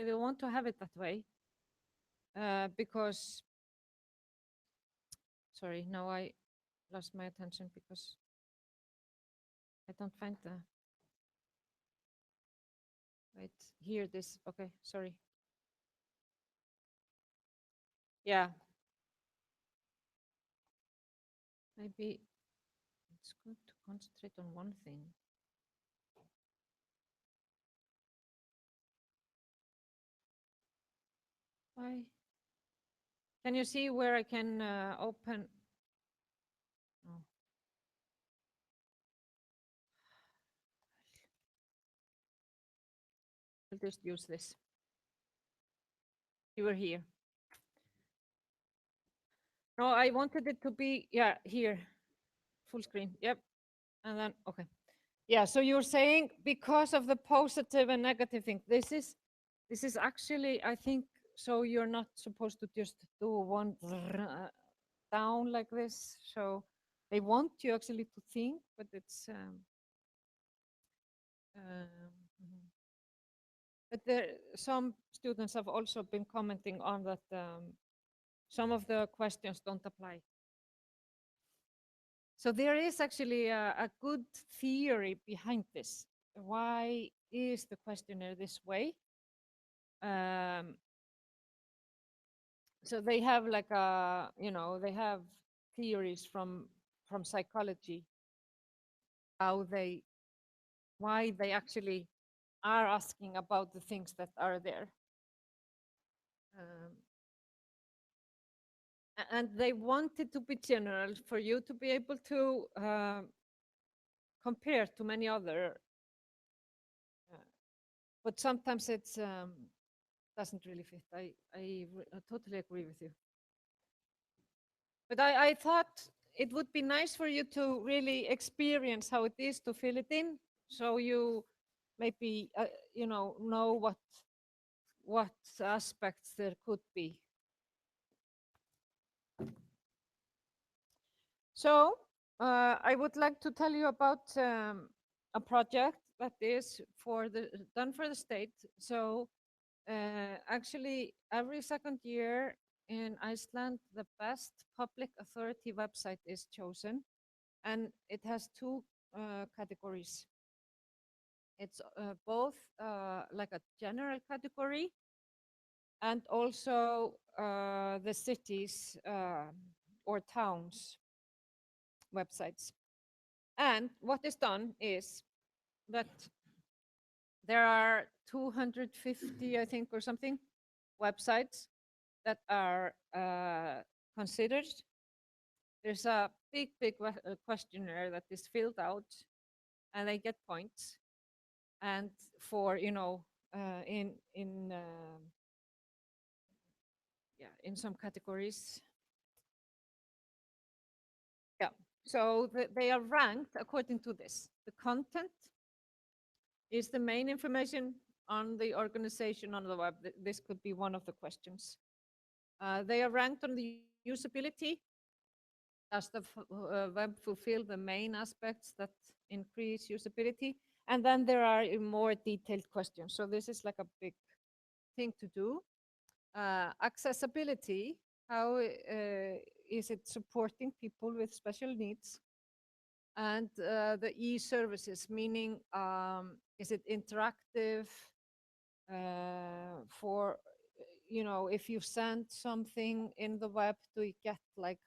they want to have it that way because, sorry, now I lost my attention because I don't find the, wait, here this, okay, sorry. Yeah. Maybe it's good to concentrate on one thing. Why? Can you see where I can open? Oh. I'll just use this. You were here. No, I wanted it to be, yeah, here, full screen. Yep. And then, okay. Yeah, so you're saying because of the positive and negative thing, this is actually, I think, so you're not supposed to just do one down like this. So they want you actually to think, but it's, mhm. But there, some students have also been commenting on that some of the questions don't apply. So there is actually a good theory behind this. Why is the questionnaire this way? So they have like a, they have theories from psychology, how they, why they actually are asking about the things that are there. And they want it to be general for you to be able to compare to many other, but sometimes it's doesn't really fit. I totally agree with you. But I thought it would be nice for you to really experience how it is to fill it in, so you maybe know what aspects there could be. So I would like to tell you about a project that is done for the state. So actually, every second year in Iceland, the best public authority website is chosen, and it has two categories. It's both like a general category and also the cities or towns websites. And what is done is that there are 250, I think, or something, websites that are considered. There's a big questionnaire that is filled out, and they get points. And for in some categories, yeah. So they are ranked according to this. The content is the main information on the organization on the web. This could be one of the questions. They are ranked on the usability. Does the web fulfill the main aspects that increase usability? And then there are more detailed questions. So this is like a big thing to do. Accessibility, how is it supporting people with special needs? And the e-services, meaning is it interactive for, if you send something in the web, do you get like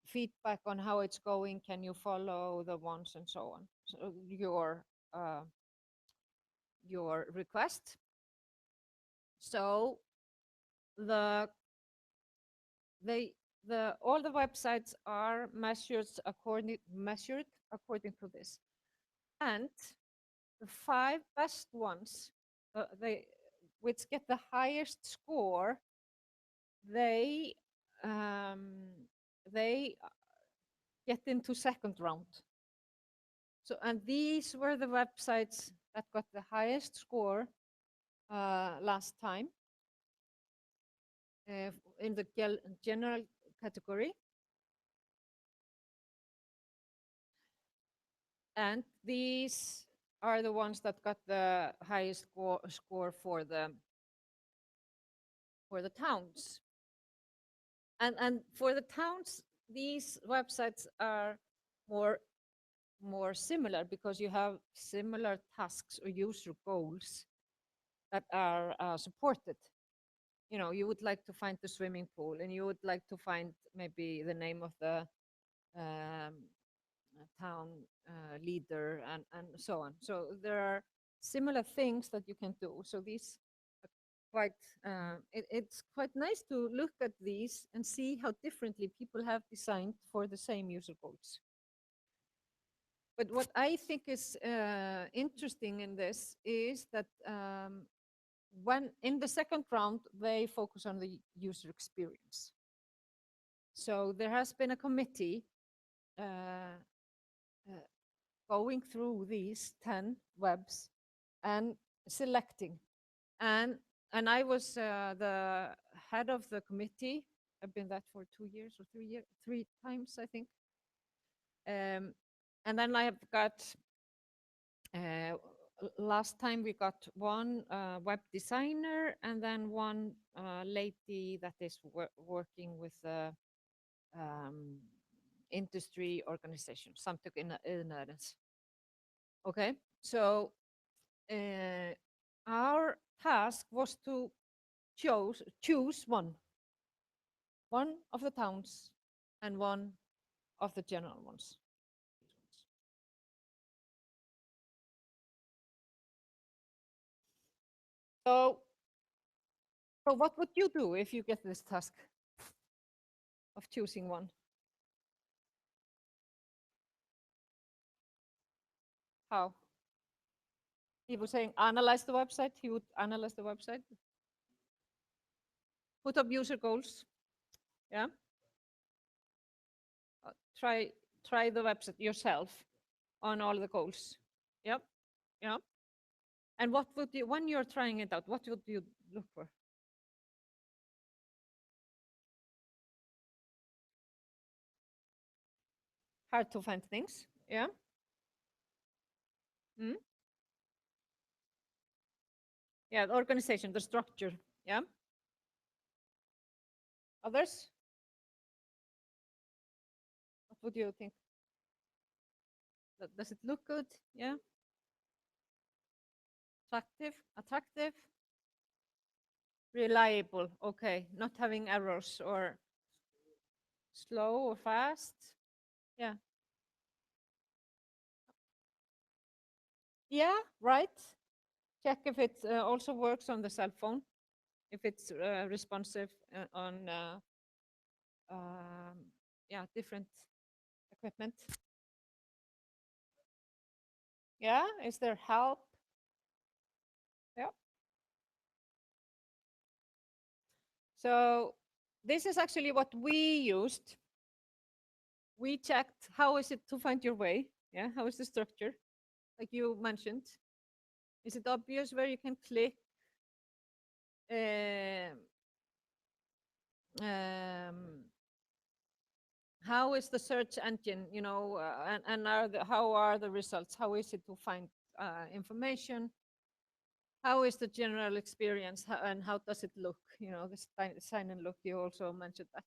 feedback on how it's going? Can you follow the ones and so on? So your request. So all the websites are measured according to this, and the 5 best ones, which get the highest score, they get into second round. So, and these were the websites that got the highest score last time in the general category. And these are the ones that got the highest score for the towns. And for the towns, these websites are more similar because you have similar tasks or user goals that are supported. You know, you would like to find the swimming pool, and you would like to find maybe the name of the town leader, and so on. So there are similar things that you can do. So these are quite it's quite nice to look at these and see how differently people have designed for the same user goals. But what I think is interesting in this is that when in the second round, they focus on the user experience. So there has been a committee uh, going through these 10 webs and selecting. And I was the head of the committee. I've been that for 2 years or 3 years, 3 times, I think. And then I have got, last time we got one web designer and then one lady that is working with industry organization, Samtök Iðnaðarins. Okay, so our task was to choose one of the towns and one of the general ones. So what would you do if you get this task of choosing one? How? He was saying analyze the website. He would analyze the website. Put up user goals. Yeah. Try the website yourself on all the goals. Yep. Yep. And what would you, when you're trying it out, what would you look for? Hard to find things. Yeah. Mm? Yeah, the organization, the structure. Yeah. Others? What would you think? Does it look good? Yeah. Attractive, reliable. Okay, not having errors or slow or fast. Yeah. Yeah, right. Check if it also works on the cell phone, if it's responsive on yeah, different equipment. Yeah, is there help? Yeah. So this is actually what we used. We checked how is it to find your way? Yeah, how is the structure? Like you mentioned. Is it obvious where you can click? How is the search engine, you know, and how are the results? How is it to find information? How is the general experience, and how does it look? You know, the sign and look, you also mentioned that.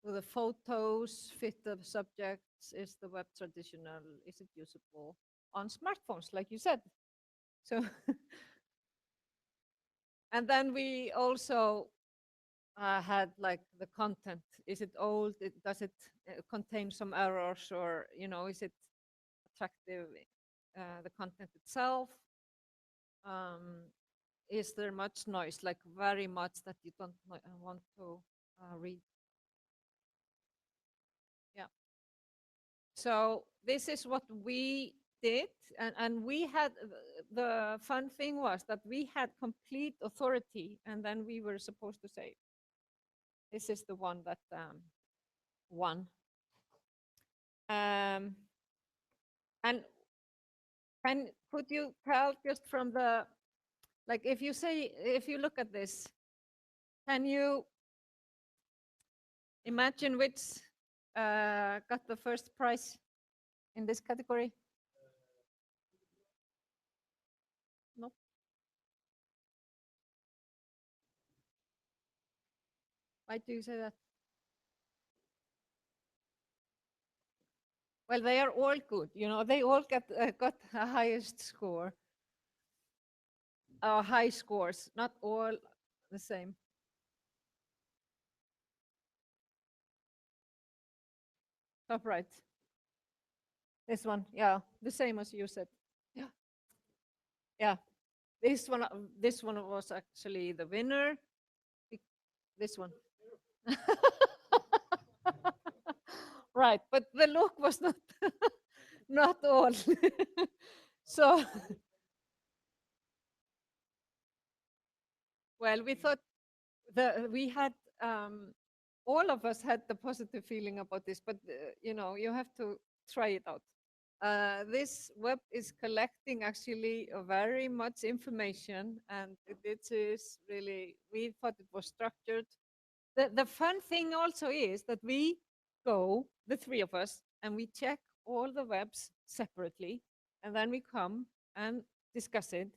Do the photos fit the subjects? Is the web traditional? Is it usable on smartphones, like you said? So, and then we also had like the content. Is it old? Does it contain some errors, or you know, is it attractive? The content itself. Is there much noise, like very much that you don't want to read? Yeah. So this is what we did, and we had the fun thing was that we had complete authority, and then we were supposed to say, this is the one that won. And could you tell just from the, like, if you look at this, can you imagine which got the first prize in this category? No. Why do you say that? Well, they are all good. You know, they all got a highest score, high scores. Not all the same. Top right. This one, yeah, the same as you said. Yeah, yeah. This one was actually the winner. This one. Right, but the look was not not all. So, well, we thought we had all of us had the positive feeling about this, but you know, you have to try it out. This web is collecting actually very much information, and it is really, we thought it was structured. The fun thing also is that we go, the three of us, and we check all the webs separately, and then we come and discuss it.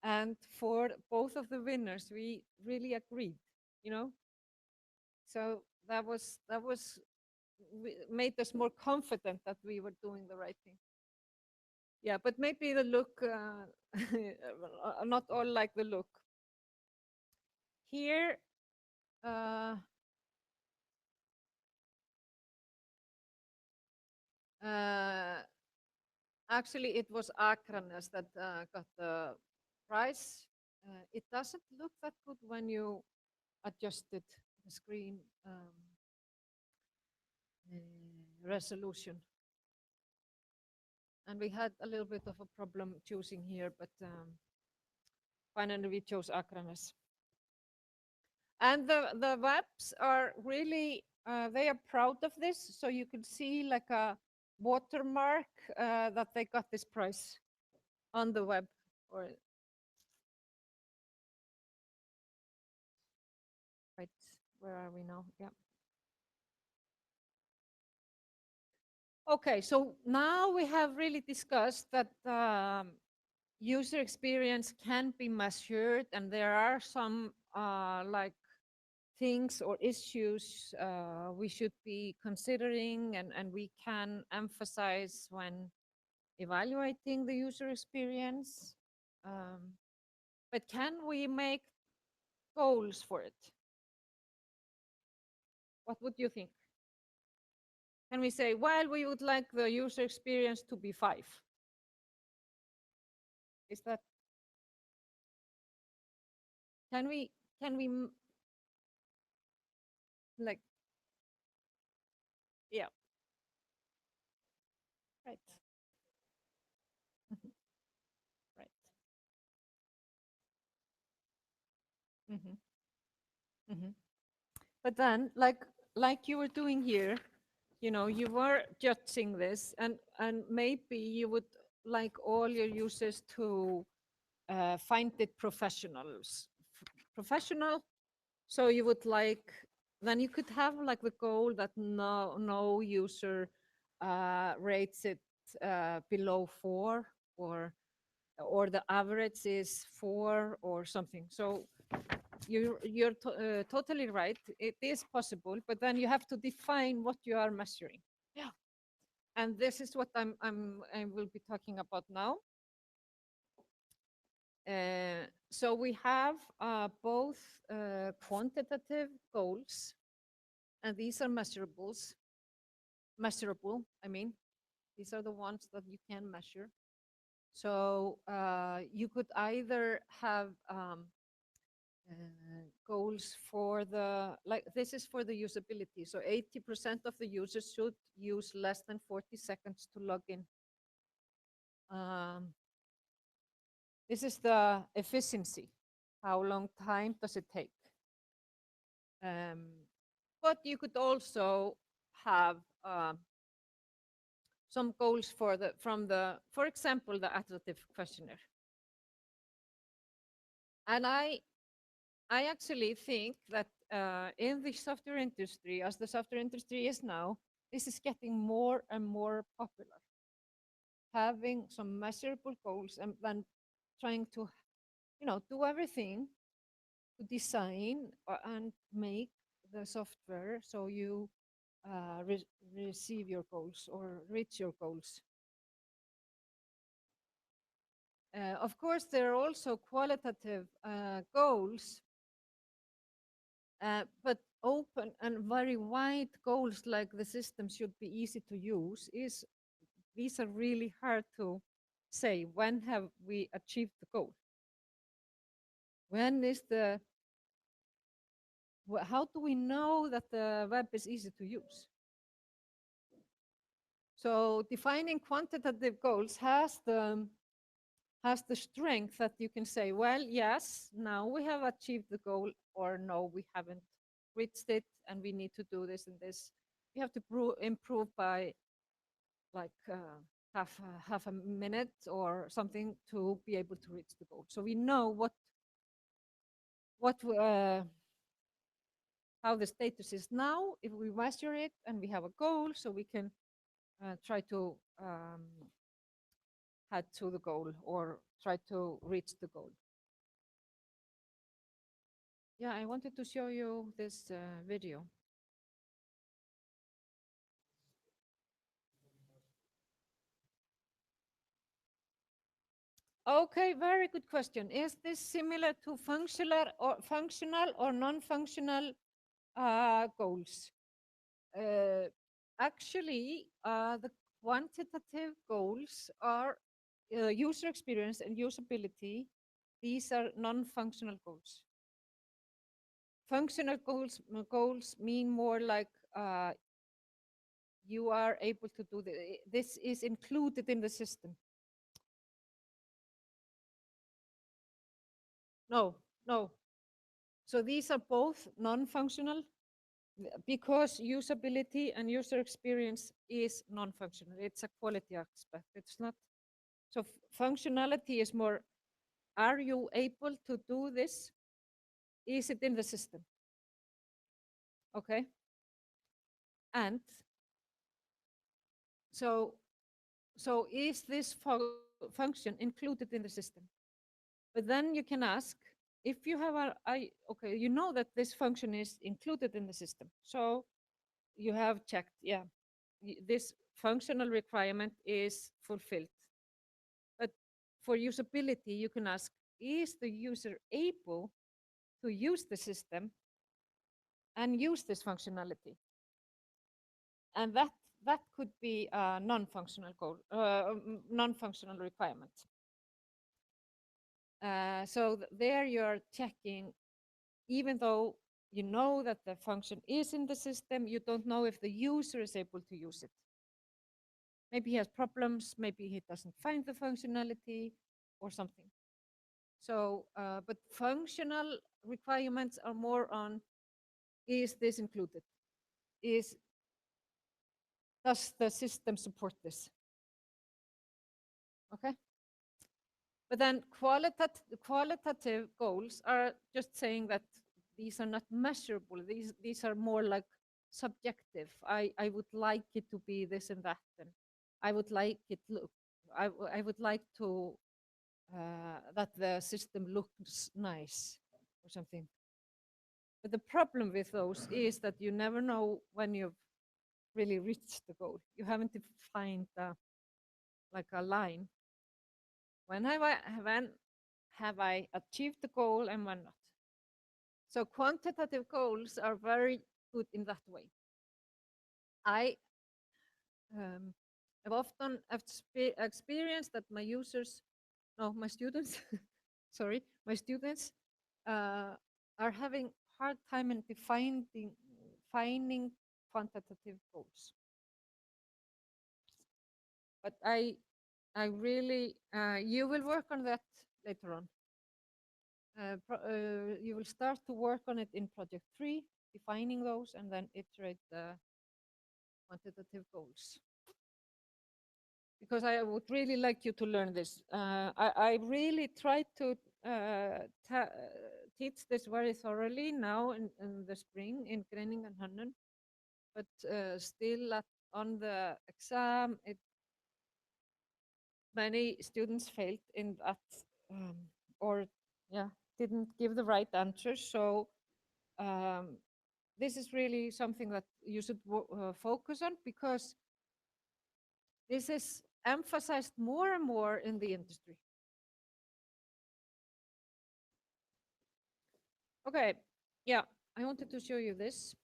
And for both of the winners, we really agreed, you know. So that was made us more confident that we were doing the right thing. Yeah, but maybe the look, not all like the look. Here, uh, uh, actually, it was Akranes that got the prize. It doesn't look that good when you adjusted the screen resolution. And we had a little bit of a problem choosing here, but finally we chose Akranes. And the webs are really, they are proud of this. So you can see like a watermark that they got this prize on the web. Or right, where are we now? Yeah. Okay, so now we have really discussed that user experience can be measured, and there are some like things or issues we should be considering, and we can emphasize when evaluating the user experience. But can we make goals for it? What would you think? Can we say, well, we would like the user experience to be 5? Is that, can we, can we like, yeah, right, mhm, right. Hmm. Hmm. But then, like you were doing here, you know, you were judging this, and maybe you would like all your users to find it professional. So you would like, then you could have like the goal that no user rates it below 4, or the average is 4 or something. So you're totally right. It is possible, but then you have to define what you are measuring. Yeah. And this is what I will be talking about now. So we have both quantitative goals, and these are measurable. I mean, these are the ones that you can measure. So you could either have goals for the, like this is for the usability. So 80% of the users should use less than 40 seconds to log in. This is the efficiency. How long time does it take? But you could also have some goals for for example, the attractive questionnaire. And I actually think that in the software industry, as the software industry is now, this is getting more and more popular. Having some measurable goals, and then trying to, do everything to design and make the software so you receive your goals or reach your goals. Of course, there are also qualitative goals, but open and very wide goals like the system should be easy to use these are really hard to say. When have we achieved the goal? When is how do we know that the web is easy to use? So defining quantitative goals has the strength that you can say, well, yes, now we have achieved the goal, or no, we haven't reached it, and we need to do this and this. We have to improve by like half a minute or something to be able to reach the goal. So we know what how the status is now if we measure it, and we have a goal, so we can try to head to the goal or try to reach the goal. Yeah, I wanted to show you this video. Okay, very good question. Is this similar to functional or non-functional goals? Actually, the quantitative goals are user experience and usability. These are non-functional goals. Functional goals mean more like you are able to do this is included in the system. No, no. So these are both non-functional because usability and user experience is non-functional. It's a quality aspect. It's not. So functionality is more, are you able to do this? Is it in the system? Okay. And so is this function included in the system? But then you can ask, if you have okay, you know that this function is included in the system. So you have checked, yeah, this functional requirement is fulfilled. But for usability, you can ask, is the user able to use the system and use this functionality? And that could be a non-functional goal, non-functional requirement. So there you're checking, even though you know that the function is in the system, you don't know if the user is able to use it. Maybe he has problems, maybe he doesn't find the functionality or something. So, but functional requirements are more on, is this included? Does the system support this? Okay. But then qualitative goals are just saying that these are not measurable. These are more like subjective. I would like it to be this and that, and I would like it look. I would like to that the system looks nice or something. But the problem with those is that you never know when you've really reached the goal. You haven't defined like a line. When have I achieved the goal and when not? So quantitative goals are very good in that way. I have often experienced that my students, sorry, my students are having hard time in defining quantitative goals. But I really, you will work on that later on. You will start to work on it in project 3, defining those, and then iterate the quantitative goals. Because I would really like you to learn this. I really tried to teach this very thoroughly now in the spring in Greining and Hönnun, but still on the exam, many students failed in that um, or yeah, didn't give the right answer. So um, this is really something that you should focus on, because this is emphasized more and more in the industry. Okay, yeah, I wanted to show you this.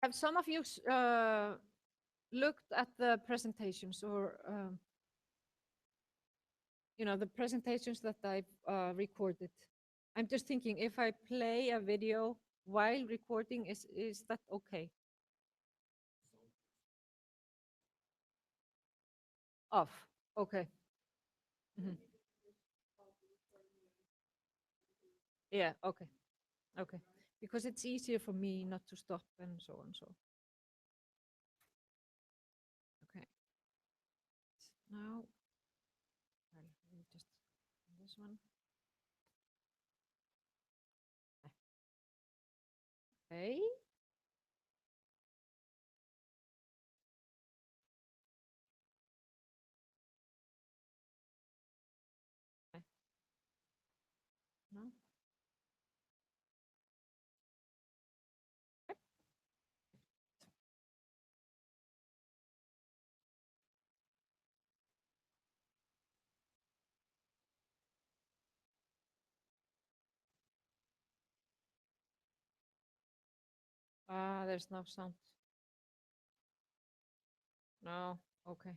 Have some of you looked at the presentations, or the presentations that I've recorded? I'm just thinking, if I play a video while recording, is that okay? Off. Okay. Mhm. Yeah. Okay. Okay. Because it's easier for me not to stop and so on. So okay. Now I'll just this one. Okay. Okay. No. There's no sound. No. Okay.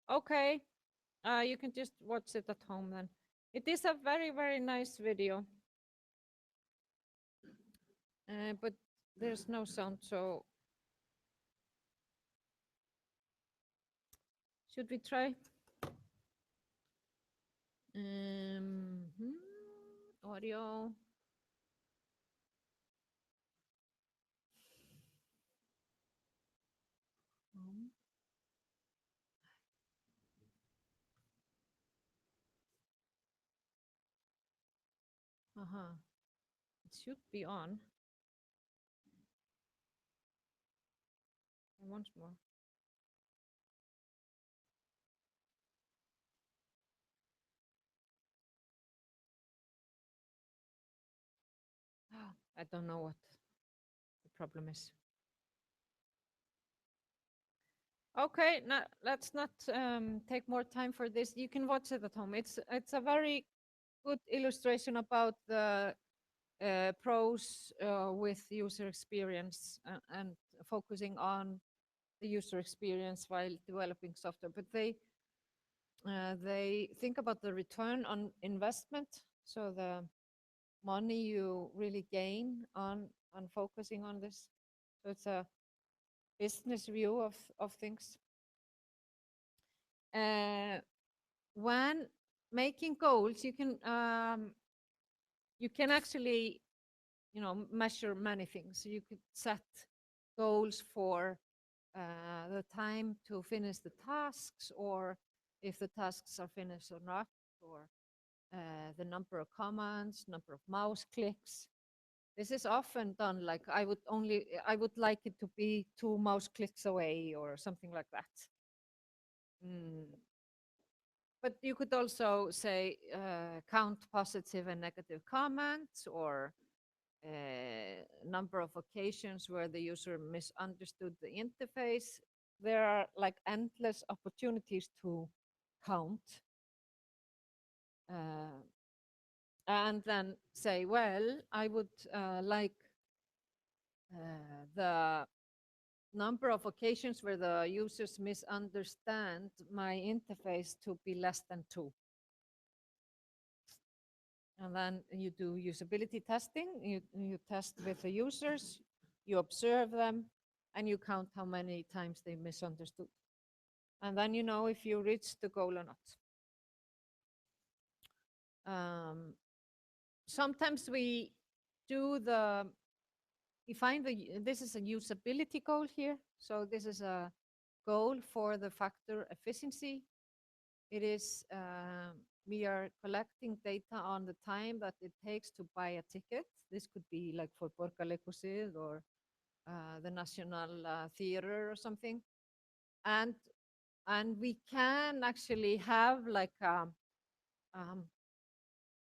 Okay. You can just watch it at home then. It is a very, very nice video, but there's no sound. So should we try? Audio. Uh-huh. It should be on. And once more. I don't know what the problem is. Okay, now let's not take more time for this. You can watch it at home. It's a very good illustration about the pros with user experience, and focusing on the user experience while developing software. But they think about the return on investment, so the money you really gain on focusing on this. So it's a business view of things. When making goals, you can actually measure many things. You could set goals for the time to finish the tasks, or if the tasks are finished or not, or the number of commands, number of mouse clicks. This is often done like I would like it to be 2 mouse clicks away, or something like that. Mm. But you could also say count positive and negative comments, or number of occasions where the user misunderstood the interface. There are like endless opportunities to count. And then say, well, I would like the number of occasions where the users misunderstand my interface to be less than 2. And then you do usability testing. You test with the users, you observe them, and you count how many times they misunderstood. And then you know if you reached the goal or not. Sometimes we find this is a usability goal here. So this is a goal for the factor efficiency. It is, we are collecting data on the time that it takes to buy a ticket. This could be like for Borgarleikhúsið or the National Theatre or something. And and we can actually have like um,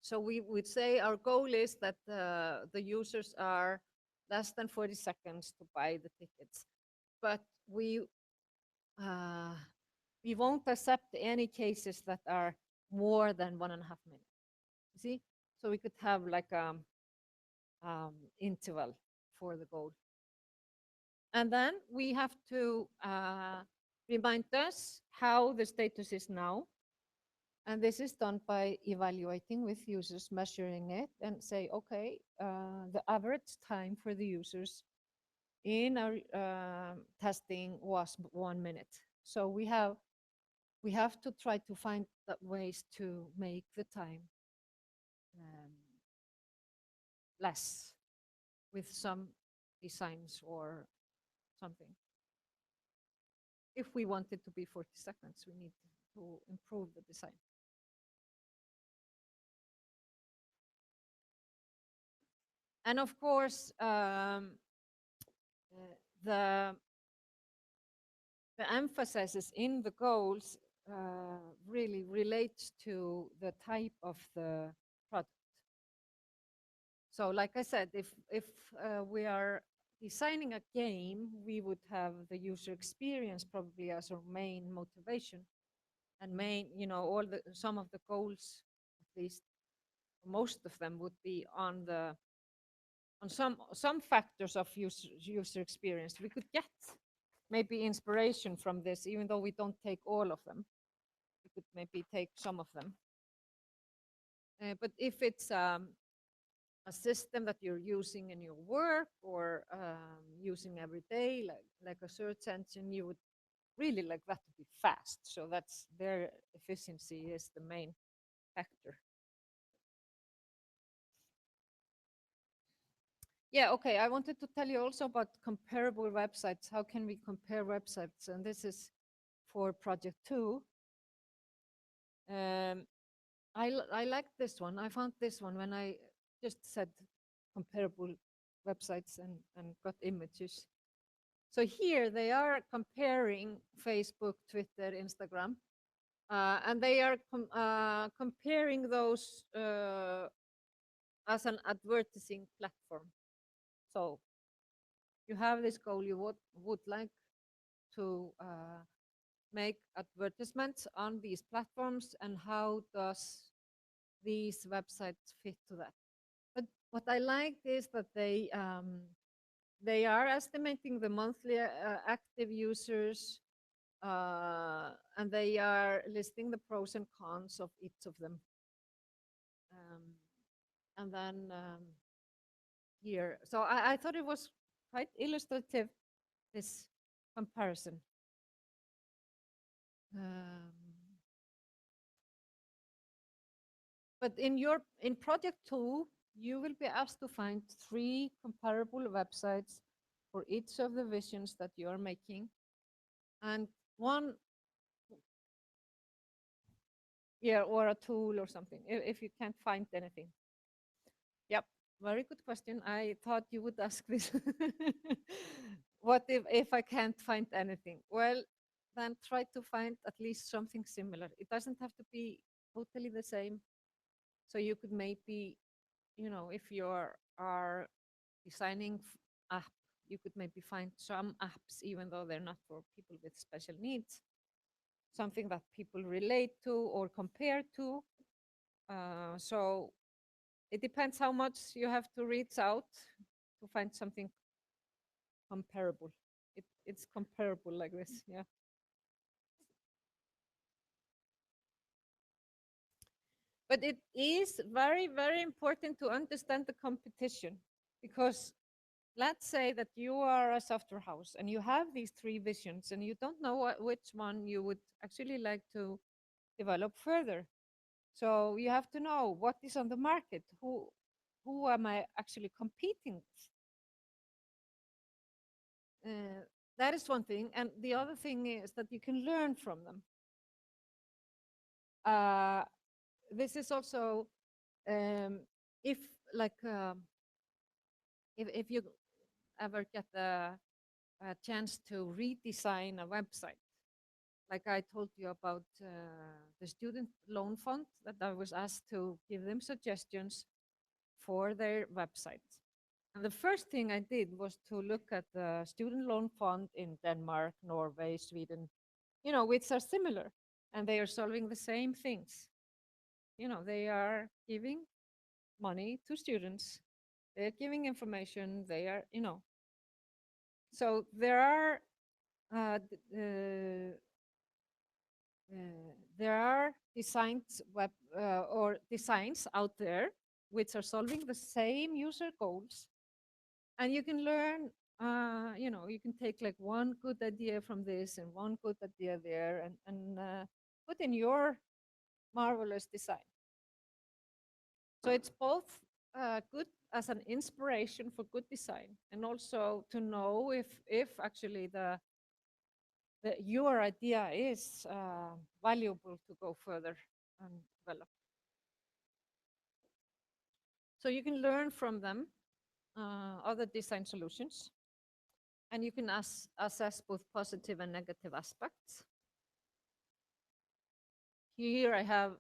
so we would say our goal is that the users are less than 40 seconds to buy the tickets, but uh, we won't accept any cases that are more than 1.5 minutes. You see, so we could have like interval for the goal, and then we have to remind us how the status is now. And this is done by evaluating with users, measuring it, and say, okay, the average time for the users in our testing was 1 minute. So we have to try to find ways to make the time um, less with some designs or something. If we want it to be 40 seconds, we need to improve the design. And of course, the the emphasis in the goals really relates to the type of the product. So like I said, if we are designing a game, we would have the user experience probably as our main motivation and main, all the some of the goals, at least most of them would be on some factors of user experience. We could get maybe inspiration from this, even though we don't take all of them. We could maybe take some of them. But if it's a system that you're using in your work or using every day, like a search engine, you would really like that to be fast. So that's their efficiency is the main factor. Yeah, okay. I wanted to tell you also about comparable websites. How can we compare websites? And this is for project 2. I like this one. I found this one when I just said comparable websites and got images. So here they are comparing Facebook, Twitter, Instagram, and they are comparing those as an advertising platform. So you have this goal, you would like to make advertisements on these platforms, and how does these websites fit to that? But what I like is that they are estimating the monthly active users, and they are listing the pros and cons of each of them. And then here, so I thought it was quite illustrative, this comparison. Um, but in project 2, you will be asked to find 3 comparable websites for each of the visions that you are making, and one, yeah, or a tool or something, if you can't find anything. Yep, very good question. I thought you would ask this. What if I can't find anything? Well, then try to find at least something similar. It doesn't have to be totally the same. So you could maybe, if you are designing app, you could maybe find some apps, even though they're not for people with special needs, something that people relate to or compare to. So it depends how much you have to reach out to find something comparable. It's comparable like this, yeah. But it is very, very important to understand the competition, because let's say that you are a software house and you have these 3 visions and you don't know which one you would actually like to develop further. So you have to know what is on the market, who am I actually competing with. That is one thing, and the other thing is that you can learn from them. This is also if like if you ever get a chance to redesign a website, like I told you about the student loan fund, that I was asked to give them suggestions for their website. And the first thing I did was to look at the student loan fund in Denmark, Norway, Sweden, which are similar, and they are solving the same things. They are giving money to students, they're giving information, they are, so uh, uh, there are designs out there which are solving the same user goals, and you can learn. You can take like one good idea from this and one good idea there, and put in your marvelous design. So it's both good as an inspiration for good design, and also to know if actually your idea is valuable to go further and develop. So you can learn from them other design solutions, and you can assess both positive and negative aspects. Here I have,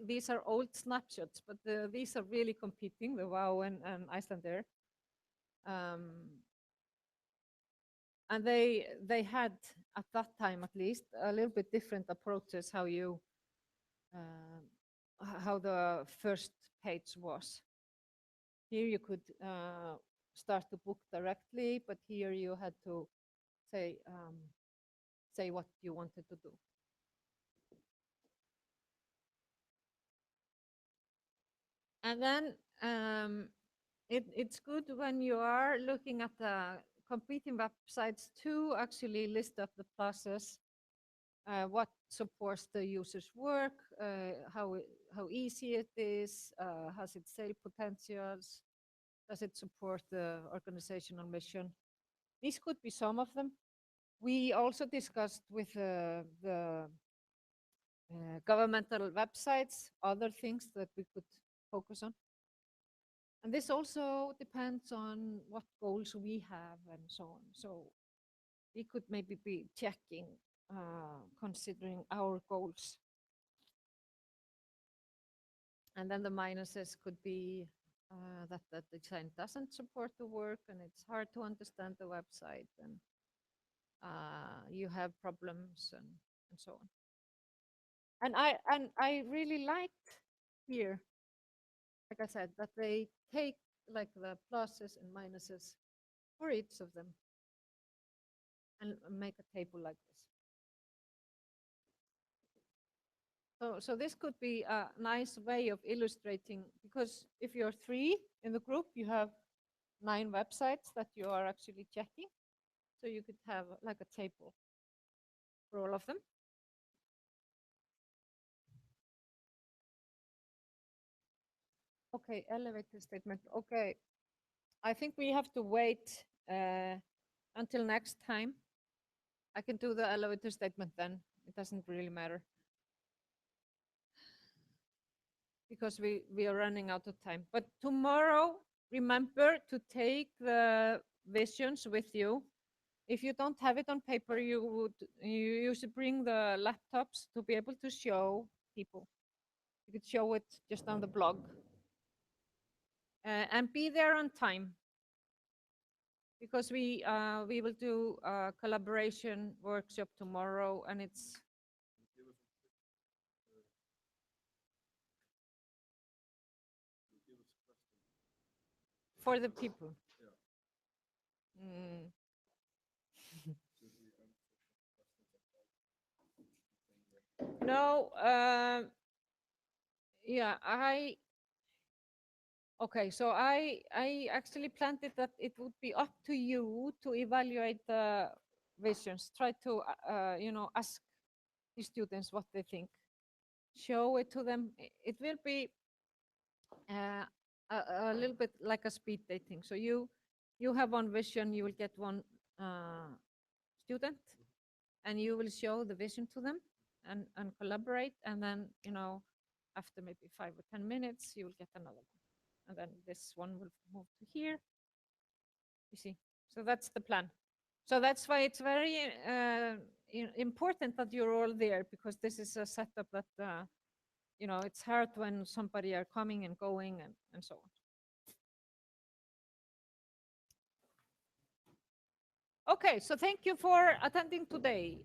these are old snapshots, but these are really competing, the WoW and Icelandair. And they had, at that time at least, a little bit different approaches how the first page was. Here you could start to book directly, but here you had to say what you wanted to do. And then it's good when you are looking at the competing websites to actually list up the process, what supports the user's work, how easy it is, has it sale potentials, does it support the organizational mission. These could be some of them. We also discussed with the governmental websites other things that we could focus on. And this also depends on what goals we have and so on. So we could maybe be checking, considering our goals. And then the minuses could be that the design doesn't support the work, and it's hard to understand the website, and you have problems and so on. And I really liked here, like I said, that they take like the pluses and minuses for each of them and make a table like this. So this could be a nice way of illustrating, because if you're 3 in the group, you have 9 websites that you are actually checking. So you could have like a table for all of them. Okay, elevator statement. Okay, I think we have to wait until next time. I can do the elevator statement then. It doesn't really matter, because we are running out of time. But tomorrow, remember to take the visions with you. If you don't have it on paper, you should bring the laptops to be able to show people. You could show it just on the blog. And be there on time, because we will do a collaboration workshop tomorrow, and it's for the people. Mm. No, yeah, okay, so I actually planned it that it would be up to you to evaluate the visions. Try to ask the students what they think. Show it to them. It will be a little bit like a speed dating. So you have one vision, you will get one student, and you will show the vision to them and collaborate, and then after maybe 5 or 10 minutes you will get another one, and then this one will move to here. You see, so that's the plan. So that's why it's very important that you're all there, because this is a setup that it's hard when somebody are coming and going and so on. Okay, so thank you for attending today.